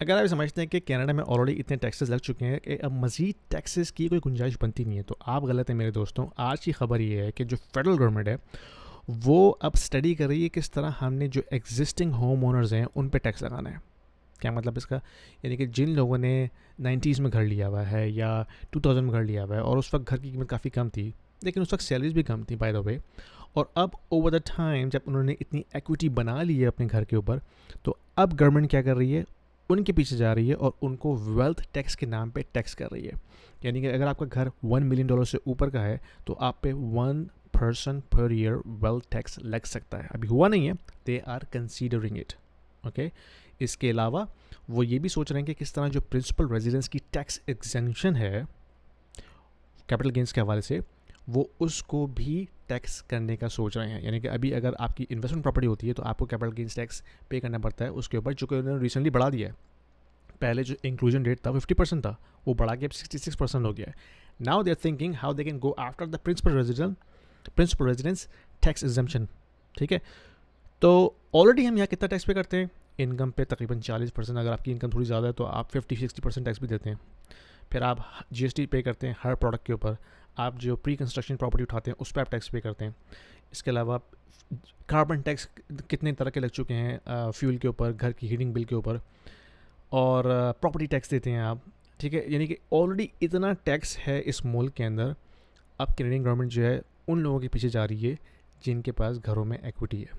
अगर आप समझते हैं कि कनाडा में ऑलरेडी इतने टैक्सेस लग चुके हैं कि अब मज़ीद टैक्सेस की कोई गुंजाइश बनती नहीं है, तो आप गलत हैं मेरे दोस्तों। आज की खबर ये है कि जो फेडरल गवर्नमेंट है वो अब स्टडी कर रही है किस तरह हमने जो एग्जिस्टिंग होम ओनर्स हैं उन पे टैक्स लगाना है। क्या मतलब इसका? यानी कि जिन लोगों ने 90s में घर लिया हुआ है या 2000 में घर लिया हुआ है और उस वक्त घर की कीमत काफ़ी कम थी, लेकिन उस वक्त सैलरीज भी कम थी बाय द वे, और अब ओवर द टाइम जब उन्होंने इतनी एक्विटी बना ली है अपने घर के ऊपर, तो अब गवर्नमेंट क्या कर रही है, उनके पीछे जा रही है और उनको वेल्थ टैक्स के नाम पे टैक्स कर रही है। यानी कि अगर आपका घर $1 मिलियन से ऊपर का है तो आप पे 1 person per year wealth tax लग सकता है। अभी हुआ नहीं है, they are considering it. Okay, इसके अलावा वो ये भी सोच रहे हैं कि किस तरह जो प्रिंसिपल रेजिडेंस की टैक्स एग्जेंशन है कैपिटल गेंस के हवाले से, वो उसको भी टैक्स करने का सोच रहे हैं। यानी कि अभी अगर आपकी इन्वेस्टमेंट प्रॉपर्टी होती है तो आपको कैपिटल गेंस टैक्स पे करना पड़ता है उसके ऊपर, जो कि उन्होंने रिसेंटली बढ़ा दिया है। पहले जो इंक्लूजन रेट था 50% था, वो बढ़ा के अब 66% हो गया है। Now they are thinking how they can go after the principal residence tax exemption. ठीक है, तो ऑलरेडी हम यहाँ कितना टैक्स पे करते हैं? इनकम पे तकरीबन 40%। अगर आपकी इनकम थोड़ी ज़्यादा है तो आप 50-60% टैक्स भी देते हैं। फिर आप जीएसटी पे करते हैं हर प्रोडक्ट के ऊपर। आप जो प्री कंस्ट्रक्शन प्रॉपर्टी उठाते हैं उस पर आप टैक्स पे करते हैं। इसके अलावा कार्बन टैक्स कितने तरह के लग चुके हैं फ्यूल के ऊपर, घर की हीटिंग बिल के ऊपर, और प्रॉपर्टी टैक्स देते हैं आप। ठीक है, यानी कि ऑलरेडी इतना टैक्स है इस मुल्क के अंदर। अब कैनेडियन गवर्नमेंट जो है उन लोगों के पीछे जा रही है जिनके पास घरों में एक्विटी है।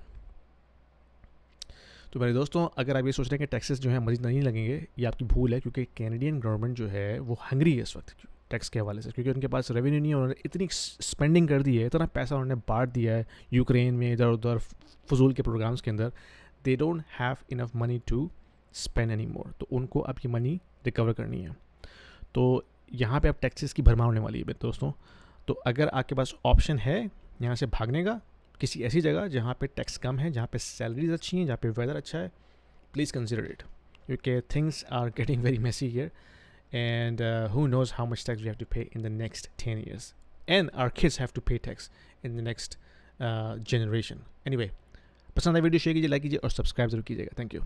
तो मेरे दोस्तों, अगर आप ये सोच रहे हैं कि टैक्सेस जो है मजीद नहीं लगेंगे, ये आपकी भूल है, क्योंकि कैनेडियन गवर्नमेंट जो है वो हंगरी है इस वक्त टैक्स के हवाले से, क्योंकि उनके पास रेवेन्यू नहीं है। उन्होंने इतनी स्पेंडिंग कर दी है, इतना पैसा उन्होंने बांट दिया है यूक्रेन में, इधर उधर फजूल के प्रोग्राम्स के अंदर। They don't have enough money to spend any more, तो उनको अब ये मनी रिकवर करनी है। तो यहाँ पे अब टैक्सेस की भरमार होने वाली है मेरे दोस्तों। तो अगर आपके पास ऑप्शन है यहाँ से भागने का, किसी ऐसी जगह जहाँ पे टैक्स कम है, जहाँ पे सैलरीज अच्छी हैं, जहाँ पे वेदर अच्छा है, प्लीज़ कंसिडर इट, क्योंकि things are getting very messy here, and who knows how much tax we have to pay in the next 10 years, and our kids have to pay tax in the next generation. Anyway, पसंद आए video share कीजिए, like कीजिए और subscribe जरूर कीजिएगा। Thank you.